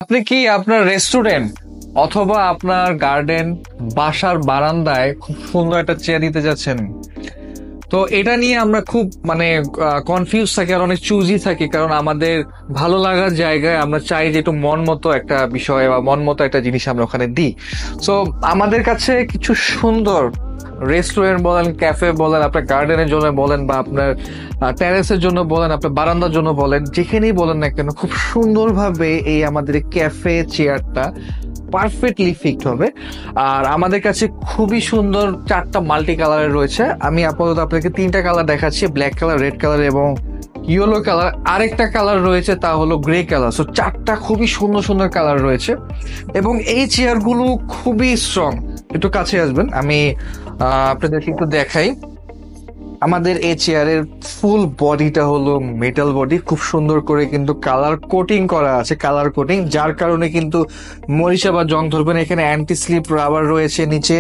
আপনি কি আপনার রেস্টুরেন্ট অথবা আপনার গার্ডেন বাসার বারান্দায় খুব সুন্দর একটা চেয়ার দিতে যাচ্ছেন? তো এটা নিয়ে আমরা খুব কনফিউজ থাকি আর অনেক চুজি থাকি, কারণ আমাদের ভালো লাগার জায়গায় আমরা চাই যে একটু মন মতো একটা বিষয় বা মন মতো একটা জিনিস আমরা ওখানে দিই। সো আমাদের কাছে কিছু সুন্দর রেস্টুরেন্ট বলেন, ক্যাফে বলেন, আপনার গার্ডেনের জন্য বলেন বা আপনার টেরেসের জন্য বলেন, আপনার বারান্দার জন্য বলেন, যেখানেই বলেন না কেন, খুব সুন্দরভাবে এই আমাদের ক্যাফে চেয়ারটা পারফেক্টলি ফিট হবে। আর আমাদের কাছে খুবই সুন্দর 4টা মাল্টি কালারের রয়েছে। আমি আপাতত আপনাকে 3টা কালার দেখাচ্ছি, ব্ল্যাক কালার, রেড কালার এবং ইয়েলো কালার। আরেকটা কালার রয়েছে, তা হলো গ্রে কালার। সো 4টা খুবই সুন্দর সুন্দর কালার রয়েছে এবং এই চেয়ারগুলো খুবই স্ট্রং। একটু কাছে আসবেন, আমি আপনাদেরকে একটু দেখাই। আমাদের এই চেয়ারের ফুল বডিটা হলো মেটাল বডি, খুব সুন্দর করে কিন্তু কালার কোটিং করা আছে, কালার কোটিং, যার কারণে কিন্তু মরিচা বা জং ধরবে না। এখানে অ্যান্টি স্লিপ রাবার রয়েছে নিচে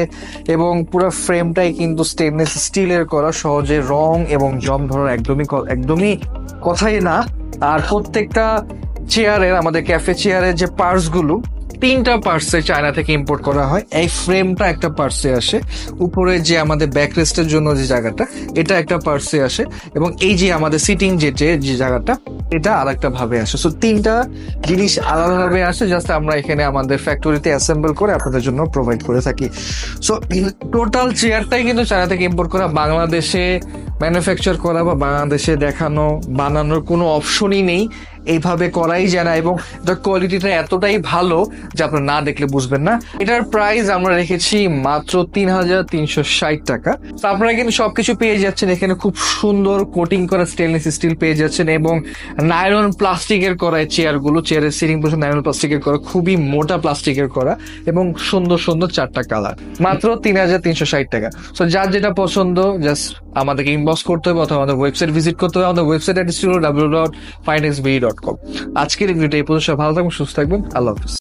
এবং পুরো ফ্রেমটাই কিন্তু স্টেনলেস স্টিলের করা, সহজে রং এবং জং ধরার একদমই কথাই না। আর প্রত্যেকটা চেয়ারের, আমাদের ক্যাফে চেয়ারের যে পার্টস গুলো, 3টা পার্টসে চায়না থেকে ইম্পোর্ট করা হয়। এই ফ্রেমটা একটা পার্টসে আসে, উপরে যে আমাদের ব্যাকরেস্টের জন্য যে জায়গাটা, এটা একটা পার্টসে আসে এবং এই যে আমাদের সিটিং যে জায়গাটা, এটা আরেকটা ভাবে আসে। সো 3টা জিনিস আলাদাভাবে আসে, জাস্ট আমরা এখানে আমাদের ফ্যাক্টরিতে অ্যাসেম্বল করে আপনাদের জন্য প্রোভাইড করে থাকি। সো টোটাল চেয়ারটাই কিন্তু চায়না থেকে ইম্পোর্ট করা, বাংলাদেশে ম্যানুফ্যাকচার করা বা বাংলাদেশে বানানোর কোনো অপশনই নেই। এইভাবে করাই যায় না এবং এটার কোয়ালিটিটা এতটাই ভালো যে আপনারা না দেখলে বুঝবেন না। এটার প্রাইস আমরা রেখেছি মাত্র 3,360 টাকা। তো আপনারা কিন্তু সবকিছু পেয়ে যাচ্ছেন এখানে, খুব সুন্দর কোটিং করা স্টেনলেস স্টিল পেয়ে যাচ্ছেন এবং নাইলন প্লাস্টিকের করা চেয়ারগুলো, চেয়ারের সিটিং পোর্শন নাইলন প্লাস্টিকের করা, খুবই মোটা প্লাস্টিকের করা এবং সুন্দর সুন্দর 4টা কালার, মাত্র 3,360 টাকা। সো যার যেটা পছন্দ জাস্ট আমাদেরকে ইনবক্স করতে হবে অথবা আমাদের ওয়েবসাইট ভিজিট করতে হবে। আমাদের ওয়েবসাইট অ্যাড্রেস হলো www.finexbe.com। আজকের ভিডিওটা এই পর্যন্ত। ভালো থাকবেন, সুস্থ থাকবেন, আল্লাহ হাফিজ।